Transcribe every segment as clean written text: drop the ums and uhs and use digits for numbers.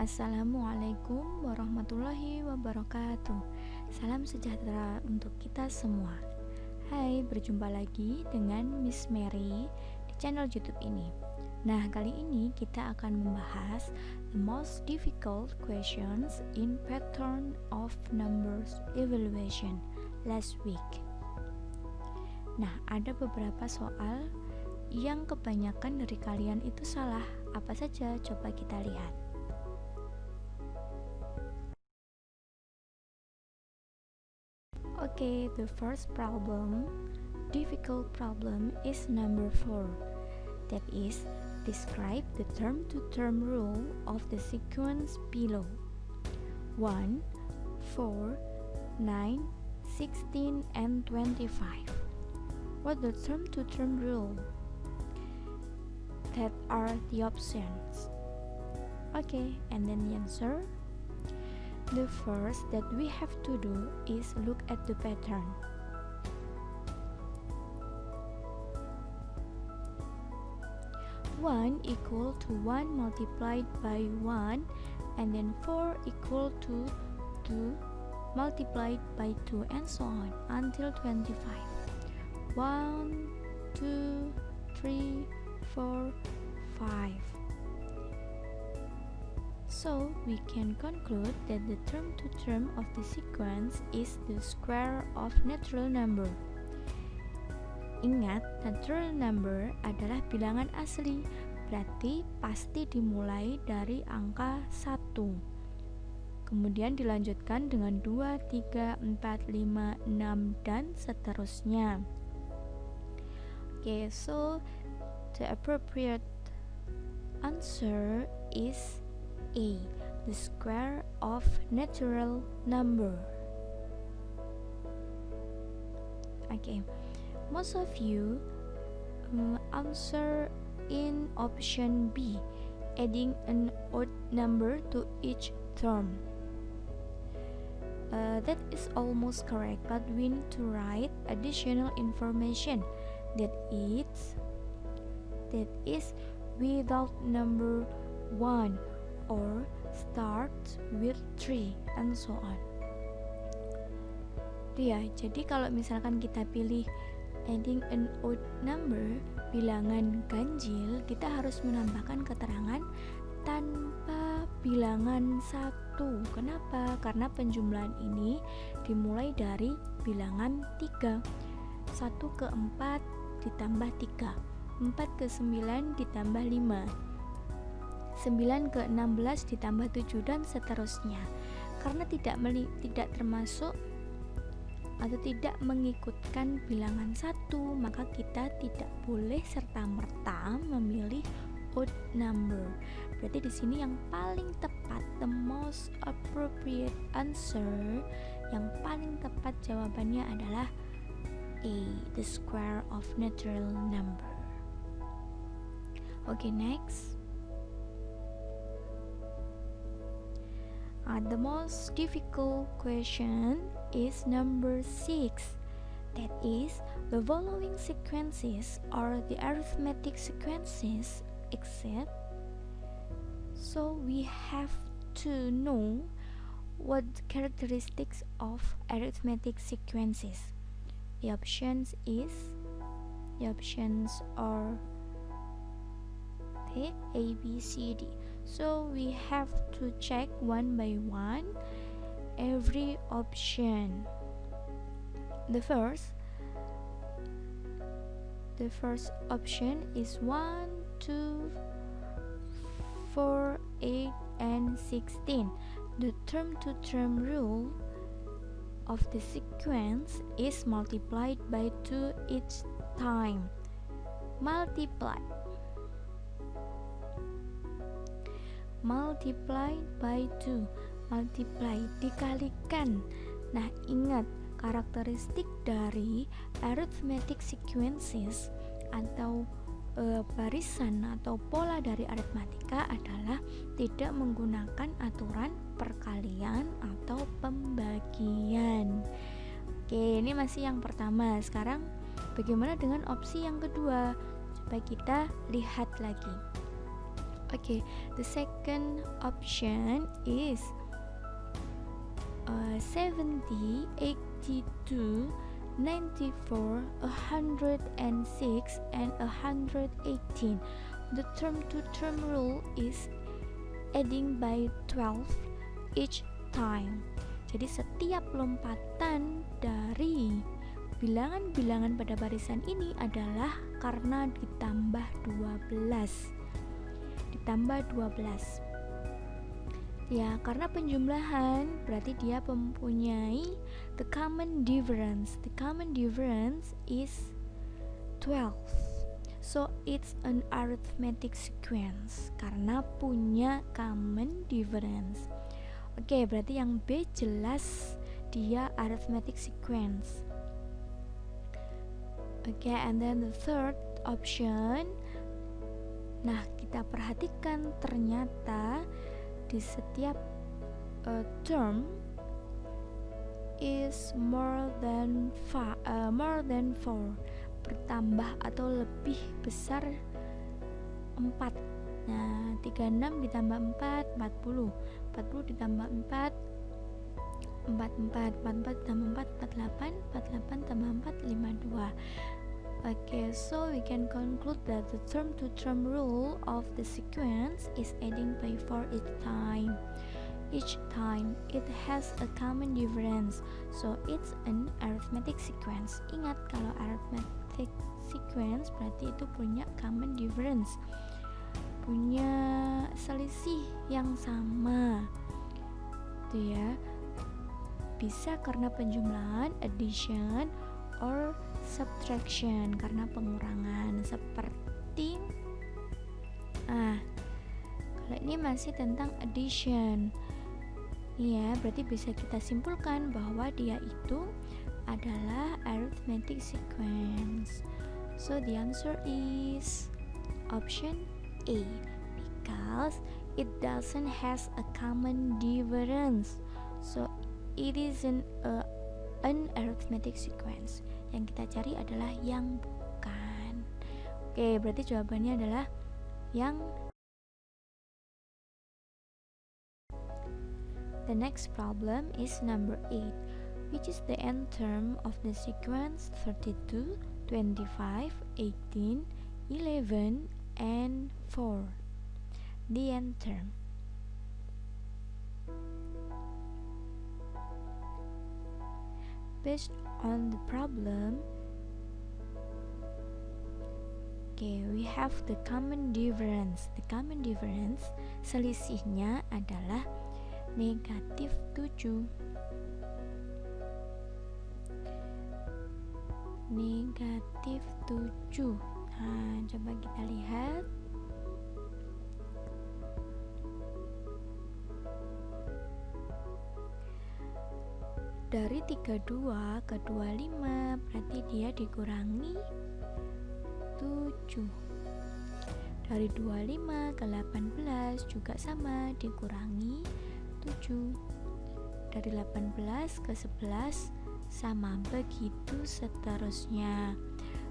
Assalamualaikum warahmatullahi wabarakatuh. Salam sejahtera untuk kita semua. Hai, berjumpa lagi dengan Miss Mary di channel YouTube ini. Nah, kali ini kita akan membahas the most difficult questions in pattern of numbers evaluation last week. Nah, ada beberapa soal yang kebanyakan dari kalian itu salah. Apa saja? Coba kita lihat. Okay, the first problem, difficult problem, is number 4. That is, describe the term-to-term rule of the sequence below. 1, 4, 9, 16, and 25. What the term-to-term rule? That are the options. Okay, and then the answer. The first that we have to do is look at the pattern. One equal to 1 multiplied by 1, and then 4 equal to 2 multiplied by 2, and so on until 25. 1, 2, 3, 4, 5. So we can conclude that the term-to-term of the sequence is the square of natural number. Ingat, natural number adalah bilangan asli, berarti pasti dimulai dari angka 1. Kemudian dilanjutkan dengan 2, 3, 4, 5, 6, dan seterusnya. Okay, so the appropriate answer is A, the square of natural number. Okay, most of you answer in option B, adding an odd number to each term. That is almost correct, but we need to write additional information that is without number 1 or starts with 3 and so on. Ya, jadi kalau misalkan kita pilih adding an odd number, bilangan ganjil, kita harus menambahkan keterangan tanpa bilangan 1. Kenapa? Karena penjumlahan ini dimulai dari bilangan 3. 1 ke 4 ditambah 3, 4 ke 9 ditambah 5, 9 ke 16 ditambah 7, dan seterusnya. Karena tidak termasuk atau tidak mengikutkan bilangan 1, maka kita tidak boleh serta-merta memilih odd number. Berarti di sini yang paling tepat, the most appropriate answer, yang paling tepat jawabannya adalah A, the square of natural number. Okay, next. The most difficult question is number 6. That is, the following sequences are the arithmetic sequences except. So we have to know what characteristics of arithmetic sequences. The options are A, B, C, D. So we have to check one by one every option. The first option is 1, 2, 4, 8, and 16. The term-to-term rule of the sequence is multiplied by 2 each time. Multiply by 2, multiply, dikalikan. Nah, ingat, karakteristik dari arithmetic sequences atau barisan atau pola dari aritmatika adalah tidak menggunakan aturan perkalian atau pembagian. Oke, ini masih yang pertama. Sekarang bagaimana dengan opsi yang kedua? Coba kita lihat lagi. Okay, the second option is 70, 82, 94, 106, and 118. The term-to-term rule is adding by 12 each time. Jadi setiap lompatan dari bilangan-bilangan pada barisan ini adalah karena ditambah 12. Ya, karena penjumlahan berarti dia mempunyai the common difference. The common difference is 12. So it's an arithmetic sequence karena punya common difference. Oke, berarti yang B jelas dia arithmetic sequence. Oke, and then the third option. Nah, kita perhatikan ternyata di setiap term is more than 4, bertambah atau lebih besar 4. Nah, 36 ditambah 4, 40. 40 ditambah 4, 44. 44 ditambah 4, 48. 48 tambah 4, 52. Okay, so we can conclude that the term-to-term rule of the sequence is adding by 4 each time. Each time it has a common difference, so it's an arithmetic sequence. Ingat, kalau arithmetic sequence berarti itu punya common difference, punya selisih yang sama, itu ya. Bisa karena penjumlahan, addition, or subtraction, karena pengurangan. Seperti kalau ini masih tentang addition, ya, berarti bisa kita simpulkan bahwa dia itu adalah arithmetic sequence. So the answer is option A, because it doesn't has a common difference, so it isn't an arithmetic sequence. Yang kita cari adalah yang bukan. Oke, berarti jawabannya adalah yang. The next problem is number 8, which is the end term of the sequence 32, 25, 18, 11, and 4. The end term. Based on the problem, we have the common difference. The common difference, selisihnya adalah negatif 7. Negatif 7. Nah, coba kita lihat. Dari 32 ke 25 berarti dia dikurangi 7. Dari 25 ke 18 juga sama, dikurangi 7. Dari 18 ke 11 sama, begitu seterusnya.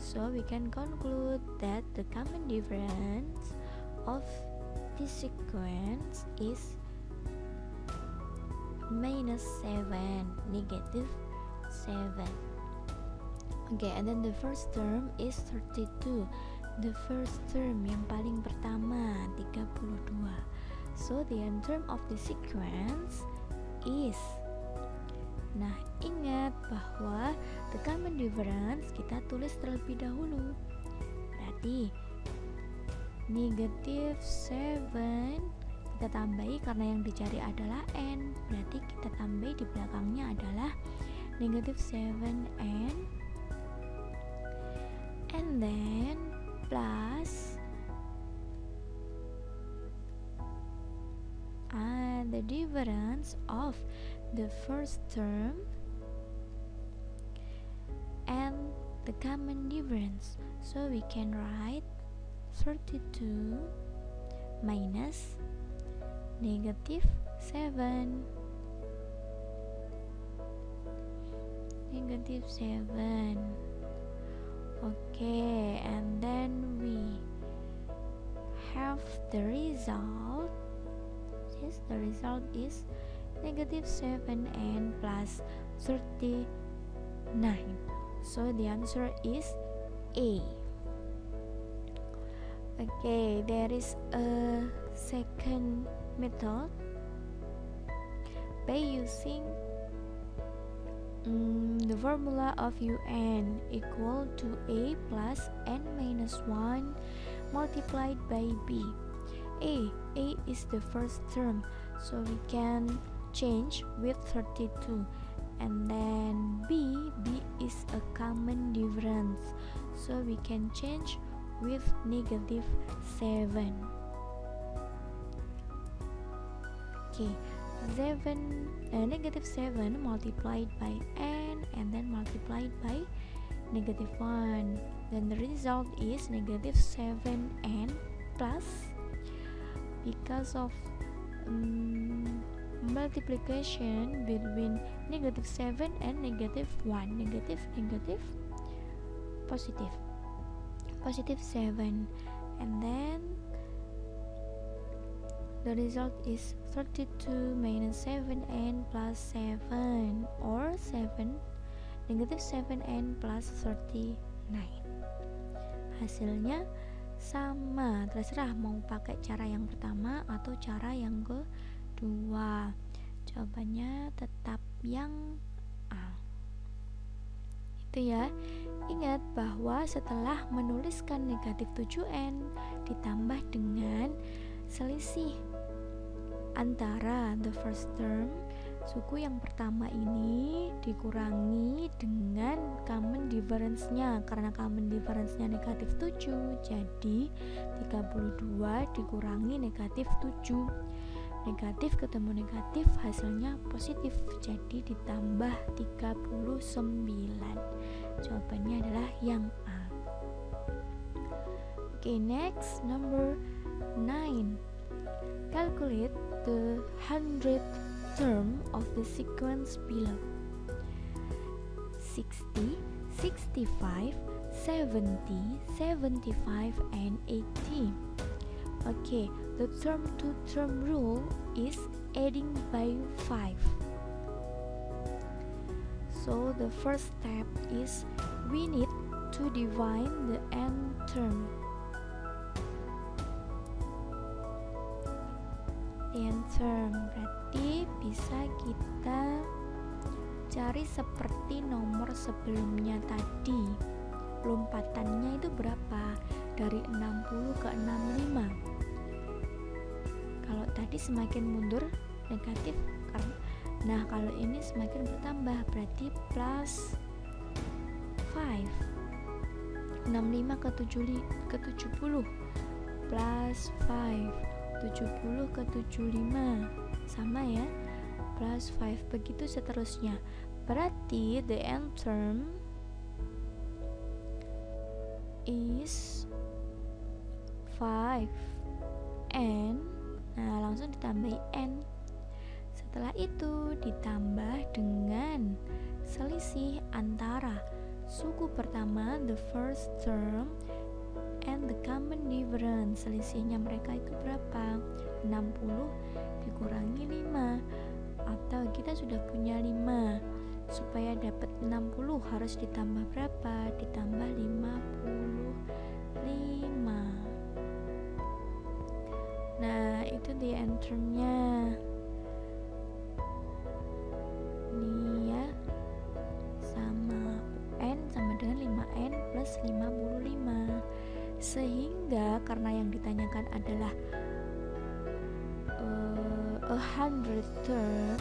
So we can conclude that the common difference of this sequence is minus 7, negative 7. Okay, and then the first term is 32. The first term yang paling pertama 32. So the end term of the sequence is. Nah, ingat bahwa the common difference kita tulis terlebih dahulu. Berarti negative 7 kita tambahi karena yang dicari adalah n, berarti kita tambahi di belakangnya adalah negative 7n, and then plus the difference of the first term and the common difference. So we can write 32 minus negative 7. Negative 7. Okay, and then we have the result. Yes, the result is negative 7n plus 39. So the answer is A. Okay, there is a second method by using the formula of un equal to a plus n minus 1 multiplied by b. A is the first term, so we can change with 32, and then b is a common difference, so we can change with negative 7. Okay, negative 7 multiplied by n and then multiplied by negative 1, then the result is negative 7n plus, because of multiplication between negative 7 and negative 1, negative positive 7, and then the result is 32 minus 7n plus 7, or negative 7n plus 39. Hasilnya sama, terserah mau pakai cara yang pertama atau cara yang kedua. Jawabannya tetap yang A. Itu ya. Ingat bahwa setelah menuliskan negatif 7n ditambah dengan selisih antara the first term, suku yang pertama ini dikurangi dengan common difference-nya. Karena common difference-nya negatif 7, jadi 32 dikurangi negatif 7. Negatif ketemu negatif, hasilnya positif, jadi ditambah 39. Jawabannya adalah yang A. Okay, next, number 9. Calculate the 100th term of the sequence below. 60, 65, 70, 75, and 80. Okay, the term to term rule is adding by 5. So the first step is we need to divide the n term. N term berarti bisa kita cari seperti nomor sebelumnya tadi. Lompatannya itu berapa? Dari 60 ke 65. Kalau tadi semakin mundur negatif, nah kalau ini semakin bertambah, berarti plus 5. 65 ke 70 plus 5. 70 ke 75 sama ya, plus 5, begitu seterusnya. Berarti the n term is 5 n. Nah, langsung ditambahi n. Setelah itu ditambah dengan selisih antara suku pertama the first term and the common difference. Selisihnya mereka itu berapa? 60 dikurangi 5, atau kita sudah punya 5. Supaya dapat 60 harus ditambah berapa? Ditambah 55. Nah, itu di enternya. Ini ya, sama n sama dengan 5n plus 55. Sehingga karena yang ditanyakan adalah 100 term,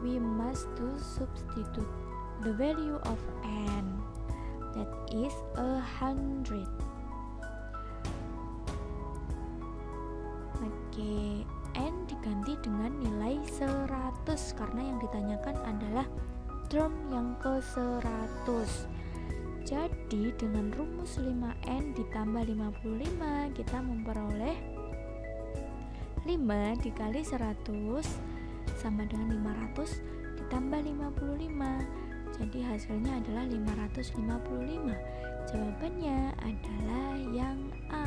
we must to substitute the value of n, that is 100. Oke, n diganti dengan nilai 100 karena yang ditanyakan adalah term yang ke 100. Jadi dengan rumus 5n ditambah 55 kita memperoleh 5 dikali 100 sama dengan 500 ditambah 55. Jadi hasilnya adalah 555. Jawabannya adalah yang A.